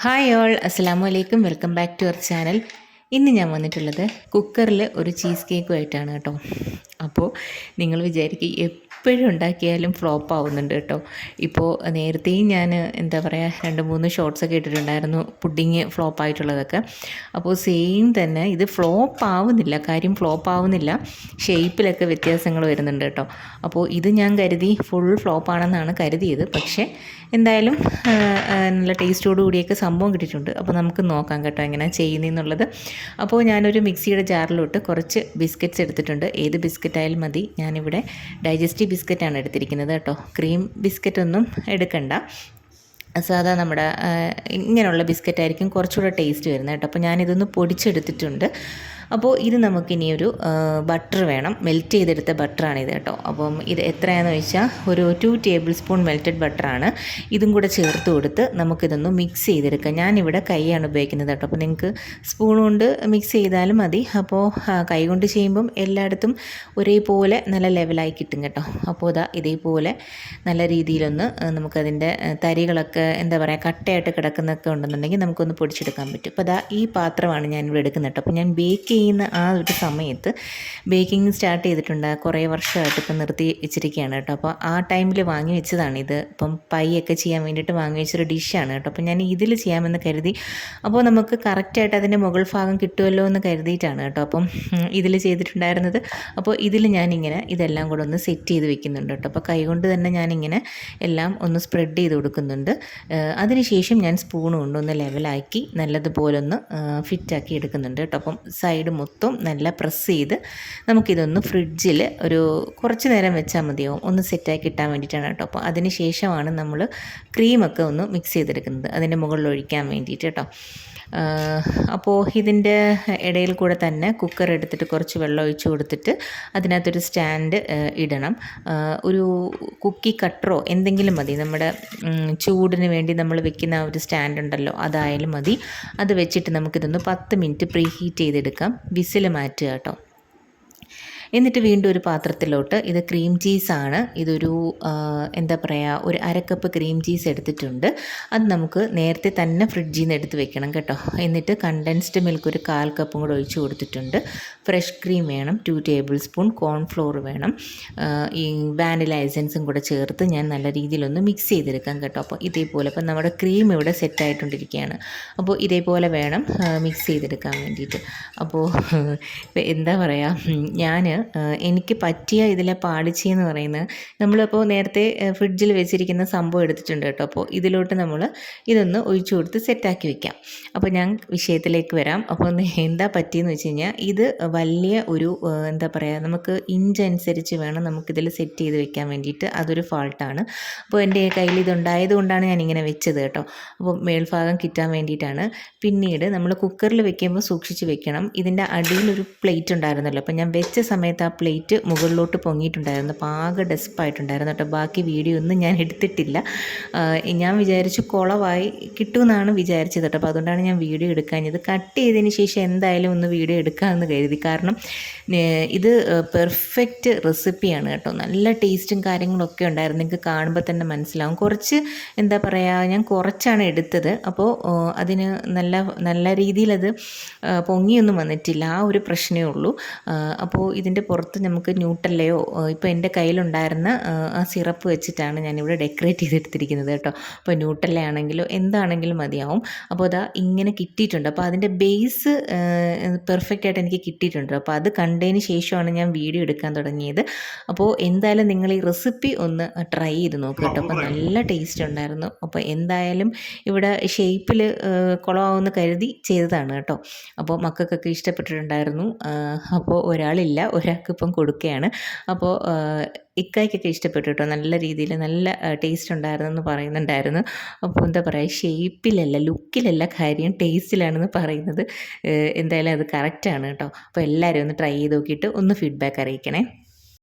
Hi all, അസ്സലാമു അലൈക്കും. Welcome back to our channel. ഇന്ന് ഞാൻ വന്നിട്ടുള്ളത് കുക്കറിൽ ഒരു ചീസ് കേക്കുമായിട്ടാണ് കേട്ടോ. അപ്പോൾ നിങ്ങൾ വിചാരിക്കും എപ്പോഴും ഉണ്ടാക്കിയാലും ഫ്ലോപ്പ് ആവുന്നുണ്ട് കേട്ടോ. ഇപ്പോൾ നേരത്തെയും ഞാൻ എന്താ പറയുക 2-3 ഷോർട്സൊക്കെ ഇട്ടിട്ടുണ്ടായിരുന്നു പുഡിങ് ഫ്ലോപ്പ് ആയിട്ടുള്ളതൊക്കെ. അപ്പോൾ സെയിം തന്നെ ഇത് ഫ്ലോപ്പ് ആവുന്നില്ല, കാര്യം ഫ്ലോപ്പ് ആവുന്നില്ല, ഷേപ്പിലൊക്കെ വ്യത്യാസങ്ങൾ വരുന്നുണ്ട് കേട്ടോ. അപ്പോൾ ഇത് ഞാൻ കരുതി ഫുൾ ഫ്ലോപ്പ് ആണെന്നാണ് കരുതിയത്. പക്ഷേ എന്തായാലും നല്ല ടേസ്റ്റോടു കൂടിയൊക്കെ സംഭവം കിട്ടിയിട്ടുണ്ട്. അപ്പോൾ നമുക്ക് നോക്കാം കേട്ടോ എങ്ങനെയാണ് ചെയ്യുന്നതെന്നുള്ളത്. അപ്പോൾ ഞാനൊരു മിക്സിയുടെ ജാറിലോട്ട് കുറച്ച് ബിസ്ക്കറ്റ്സ് എടുത്തിട്ടുണ്ട്. ഏത് ബിസ്ക്കറ്റ് ആയാലും മതി. ഞാനിവിടെ ഡൈജസ്റ്റീവ് ബിസ്ക്കറ്റാണ് എടുത്തിരിക്കുന്നത് കേട്ടോ. ക്രീം ബിസ്ക്കറ്റ് ഒന്നും എടുക്കണ്ട, സാധാ നമ്മുടെ ഇങ്ങനെയുള്ള ബിസ്ക്കറ്റായിരിക്കും കുറച്ചുകൂടെ ടേസ്റ്റ് വരുന്നത് കേട്ടോ. അപ്പോൾ ഞാനിതൊന്ന് പൊടിച്ചെടുത്തിട്ടുണ്ട്. അപ്പോൾ ഇത് നമുക്കിനിയൊരു ബട്ടർ വേണം. മെൽറ്റ് ചെയ്തെടുത്ത ബട്ടറാണിത് കേട്ടോ. അപ്പം ഇത് എത്രയാണെന്ന് വെച്ചാൽ ഒരു 2 ടേബിൾ സ്പൂൺ മെൽറ്റഡ് ബട്ടറാണ്. ഇതും കൂടെ ചേർത്ത് കൊടുത്ത് നമുക്കിതൊന്ന് മിക്സ് ചെയ്തെടുക്കാം. ഞാനിവിടെ കൈയാണ് ഉപയോഗിക്കുന്നത് കേട്ടോ. അപ്പോൾ നിങ്ങൾക്ക് സ്പൂൺ കൊണ്ട് മിക്സ് ചെയ്താലും മതി. അപ്പോൾ കൈ കൊണ്ട് ചെയ്യുമ്പം എല്ലായിടത്തും ഒരേപോലെ നല്ല ലെവലായി കിട്ടും കേട്ടോ. അപ്പോൾ ഇതേപോലെ നല്ല രീതിയിലൊന്ന് നമുക്കതിൻ്റെ തരികളൊക്കെ എന്താ പറയുക കട്ടയായിട്ട് കിടക്കുന്നൊക്കെ ഉണ്ടെന്നുണ്ടെങ്കിൽ നമുക്കൊന്ന് പൊടിച്ചെടുക്കാൻ പറ്റും. അപ്പോൾ ഈ പാത്രമാണ് ഞാനിവിടെ എടുക്കുന്നത് കേട്ടോ. അപ്പോൾ ഞാൻ ബേക്ക് ചെയ്യുന്ന ആ ഒരു സമയത്ത് ബേക്കിംഗ് സ്റ്റാർട്ട് ചെയ്തിട്ടുണ്ട്. കുറേ വർഷമായിട്ട് ഇപ്പം നിർത്തി വെച്ചിരിക്കുകയാണ് കേട്ടോ. അപ്പോൾ ആ ടൈമിൽ വാങ്ങി വെച്ചതാണിത്. ഇപ്പം പൈയൊക്കെ ചെയ്യാൻ വേണ്ടിയിട്ട് വാങ്ങി വെച്ചൊരു ഡിഷാണ് കേട്ടോ. അപ്പോൾ ഞാൻ ഇതിൽ ചെയ്യാമെന്ന് കരുതി. അപ്പോൾ നമുക്ക് കറക്റ്റായിട്ട് അതിൻ്റെ മുകൾ ഭാഗം കിട്ടുമല്ലോ എന്ന് കരുതിയിട്ടാണ് കേട്ടോ അപ്പം ഇതിൽ ചെയ്തിട്ടുണ്ടായിരുന്നത്. അപ്പോൾ ഇതിൽ ഞാനിങ്ങനെ ഇതെല്ലാം കൂടെ ഒന്ന് സെറ്റ് ചെയ്ത് വെക്കുന്നുണ്ട് കേട്ടോ. അപ്പോൾ കൈകൊണ്ട് തന്നെ ഞാനിങ്ങനെ എല്ലാം ഒന്ന് സ്പ്രെഡ് ചെയ്ത് കൊടുക്കുന്നുണ്ട്. അതിനുശേഷം ഞാൻ സ്പൂൺ കൊണ്ടൊന്ന് ലെവലാക്കി നല്ലതുപോലെ ഒന്ന് ഫിറ്റാക്കി എടുക്കുന്നുണ്ട് കേട്ടോ. അപ്പം സൈഡ് മൊത്തം നല്ല പ്രസ് ചെയ്ത് നമുക്കിതൊന്ന് ഫ്രിഡ്ജിൽ ഒരു കുറച്ച് നേരം വെച്ചാൽ മതിയാവും, ഒന്ന് സെറ്റാക്കി കിട്ടാൻ വേണ്ടിയിട്ടാണ് കേട്ടോ. അപ്പോൾ അതിന് ശേഷമാണ് നമ്മൾ ക്രീമൊക്കെ ഒന്ന് മിക്സ് ചെയ്തെടുക്കുന്നത് അതിൻ്റെ മുകളിൽ ഒഴിക്കാൻ വേണ്ടിയിട്ട് കേട്ടോ. അപ്പോൾ ഇതിൻ്റെ ഇടയിൽ കൂടെ തന്നെ കുക്കർ എടുത്തിട്ട് കുറച്ച് വെള്ളം ഒഴിച്ച് കൊടുത്തിട്ട് അതിനകത്തൊരു സ്റ്റാൻഡ് ഇടണം. ഒരു കുക്കി കട്ടറോ എന്തെങ്കിലും മതി, നമ്മുടെ ചൂടിന് വേണ്ടി നമ്മൾ വെക്കുന്ന ഒരു സ്റ്റാൻഡ് ഉണ്ടല്ലോ അതായാലും മതി. അത് വെച്ചിട്ട് നമുക്കിതൊന്ന് 10 മിനിറ്റ് പ്രീ ഹീറ്റ് ചെയ്തെടുക്കാം. വിസിൽ മാറ്റുക കേട്ടോ. എന്നിട്ട് വീണ്ടും ഒരു പാത്രത്തിലോട്ട് ഇത് ക്രീം ചീസാണ്. ഇതൊരു എന്താ പറയുക ഒരു 1/2 കപ്പ് ക്രീം ചീസ് എടുത്തിട്ടുണ്ട്. അത് നമുക്ക് നേരത്തെ തന്നെ ഫ്രിഡ്ജിൽ നിന്ന് എടുത്ത് വെക്കണം കേട്ടോ. എന്നിട്ട് കണ്ടൻസ്ഡ് മിൽക്ക് ഒരു 1/4 കപ്പും കൂടെ ഒഴിച്ച് കൊടുത്തിട്ടുണ്ട്. ഫ്രഷ് ക്രീം വേണം, 2 ടേബിൾ സ്പൂൺ കോൺഫ്ലോർ വേണം. ഈ വാനില എസൻസും കൂടെ ചേർത്ത് ഞാൻ നല്ല രീതിയിലൊന്ന് മിക്സ് ചെയ്തെടുക്കാം കേട്ടോ. അപ്പോൾ ഇതേപോലെ ഇപ്പം നമ്മുടെ ക്രീം ഇവിടെ സെറ്റായിക്കൊണ്ടിരിക്കുകയാണ്. അപ്പോൾ ഇതേപോലെ വേണം മിക്സ് ചെയ്തെടുക്കാൻ വേണ്ടിയിട്ട്. അപ്പോൾ എന്താ പറയുക, എനിക്ക് പറ്റിയ ഇതിലെ പാളിച്ചയെന്ന് പറയുന്നത് നമ്മളിപ്പോൾ നേരത്തെ ഫ്രിഡ്ജിൽ വെച്ചിരിക്കുന്ന സംഭവം എടുത്തിട്ടുണ്ട് കേട്ടോ. അപ്പോൾ ഇതിലോട്ട് നമ്മൾ ഇതൊന്ന് ഒഴിച്ചു കൊടുത്ത് സെറ്റാക്കി വെക്കാം. അപ്പോൾ ഞാൻ വിഷയത്തിലേക്ക് വരാം. അപ്പോൾ എന്താ പറ്റിയെന്ന് വെച്ച് കഴിഞ്ഞാൽ ഇത് വലിയ ഒരു എന്താ പറയുക നമുക്ക് ഇഞ്ച് അനുസരിച്ച് വേണം നമുക്കിതിൽ സെറ്റ് ചെയ്ത് വെക്കാൻ വേണ്ടിയിട്ട്. അതൊരു ഫാൾട്ടാണ്. അപ്പോൾ എൻ്റെ കയ്യിൽ ഇതുണ്ടായത് കൊണ്ടാണ് ഞാനിങ്ങനെ വെച്ചത് കേട്ടോ. അപ്പോൾ മേൽഭാഗം കിട്ടാൻ വേണ്ടിയിട്ടാണ്. പിന്നീട് നമ്മൾ കുക്കറിൽ വെക്കുമ്പോൾ സൂക്ഷിച്ച് വെക്കണം. ഇതിൻ്റെ അടിയിലൊരു പ്ലേറ്റ് ഉണ്ടായിരുന്നല്ലോ. അപ്പോൾ ഞാൻ വെച്ച സമയത്ത് ആ പ്ലേറ്റ് മുകളിലോട്ട് പൊങ്ങിയിട്ടുണ്ടായിരുന്നു. അപ്പോൾ ആകെ ഡെസ്പായിട്ടുണ്ടായിരുന്നു കേട്ടോ. ബാക്കി വീഡിയോ ഒന്നും ഞാൻ എടുത്തിട്ടില്ല. ഞാൻ വിചാരിച്ചു കുളമായി കിട്ടുമെന്നാണ് വിചാരിച്ചത് കേട്ടോ. അപ്പോൾ അതുകൊണ്ടാണ് ഞാൻ വീഡിയോ എടുക്കാഞ്ഞത്. കട്ട് ചെയ്തതിന് ശേഷം എന്തായാലും ഒന്ന് വീഡിയോ എടുക്കാമെന്ന് കരുതി. കാരണം ഇത് പെർഫെക്റ്റ് റെസിപ്പിയാണ് കേട്ടോ. നല്ല ടേസ്റ്റും കാര്യങ്ങളൊക്കെ ഉണ്ടായിരുന്നു. നിങ്ങൾക്ക് കാണുമ്പോൾ തന്നെ മനസ്സിലാവും. കുറച്ച് എന്താ പറയുക ഞാൻ കുറച്ചാണ് എടുത്തത്. അപ്പോൾ അതിന് നല്ല രീതിയിലത് പൊങ്ങിയൊന്നും വന്നിട്ടില്ല. ആ ഒരു പ്രശ്നമേ ഉള്ളൂ. അപ്പോൾ ഇതിൻ്റെ പുറത്ത് നമുക്ക് ന്യൂട്ടല്ലയോ ഇപ്പോൾ എൻ്റെ കയ്യിലുണ്ടായിരുന്ന ആ സിറപ്പ് വെച്ചിട്ടാണ് ഞാനിവിടെ ഡെക്കറേറ്റ് ചെയ്തെടുത്തിരിക്കുന്നത് കേട്ടോ. അപ്പോൾ ന്യൂട്ടല്ല ആണെങ്കിലോ എന്താണെങ്കിലും മതിയാവും. അപ്പോൾ ഇങ്ങനെ കിട്ടിയിട്ടുണ്ട്. അപ്പോൾ അതിൻ്റെ ബേസ് പെർഫെക്റ്റ് ആയിട്ട് എനിക്ക് കിട്ടിയിട്ടുണ്ട്. അപ്പോൾ അത് കണ്ടതിന് ശേഷമാണ് ഞാൻ വീഡിയോ എടുക്കാൻ തുടങ്ങിയത്. അപ്പോൾ എന്തായാലും നിങ്ങൾ ഈ റെസിപ്പി ഒന്ന് ട്രൈ ചെയ്ത് നോക്കുക കേട്ടോ. അപ്പോൾ നല്ല ടേസ്റ്റ് ഉണ്ടായിരുന്നു. അപ്പോൾ എന്തായാലും ഇവിടെ ഷേപ്പിൽ കുളമാവുമെന്ന് കരുതി ചെയ്തതാണ് കേട്ടോ. അപ്പോൾ മക്കൾക്കൊക്കെ ഇഷ്ടപ്പെട്ടിട്ടുണ്ടായിരുന്നു. അപ്പോൾ ഒരാളില്ല, ഒരാൾക്ക് ഇപ്പം കൊടുക്കുകയാണ്. അപ്പോൾ ഇക്കായ്ക്കൊക്കെ ഇഷ്ടപ്പെട്ടു കേട്ടോ. നല്ല രീതിയിൽ നല്ല ടേസ്റ്റ് ഉണ്ടായിരുന്നു എന്ന് പറയുന്നുണ്ടായിരുന്നു. അപ്പോൾ എന്താ പറയുക ഷേപ്പിലല്ല ലുക്കിലല്ല കാര്യം ടേസ്റ്റിലാണെന്ന് പറയുന്നത്. എന്തായാലും അത് കറക്റ്റാണ് കേട്ടോ. അപ്പോൾ എല്ലാവരും ഒന്ന് ട്രൈ ചെയ്ത് നോക്കിയിട്ട് ഒന്ന് ഫീഡ്ബാക്ക് അറിയിക്കണേ.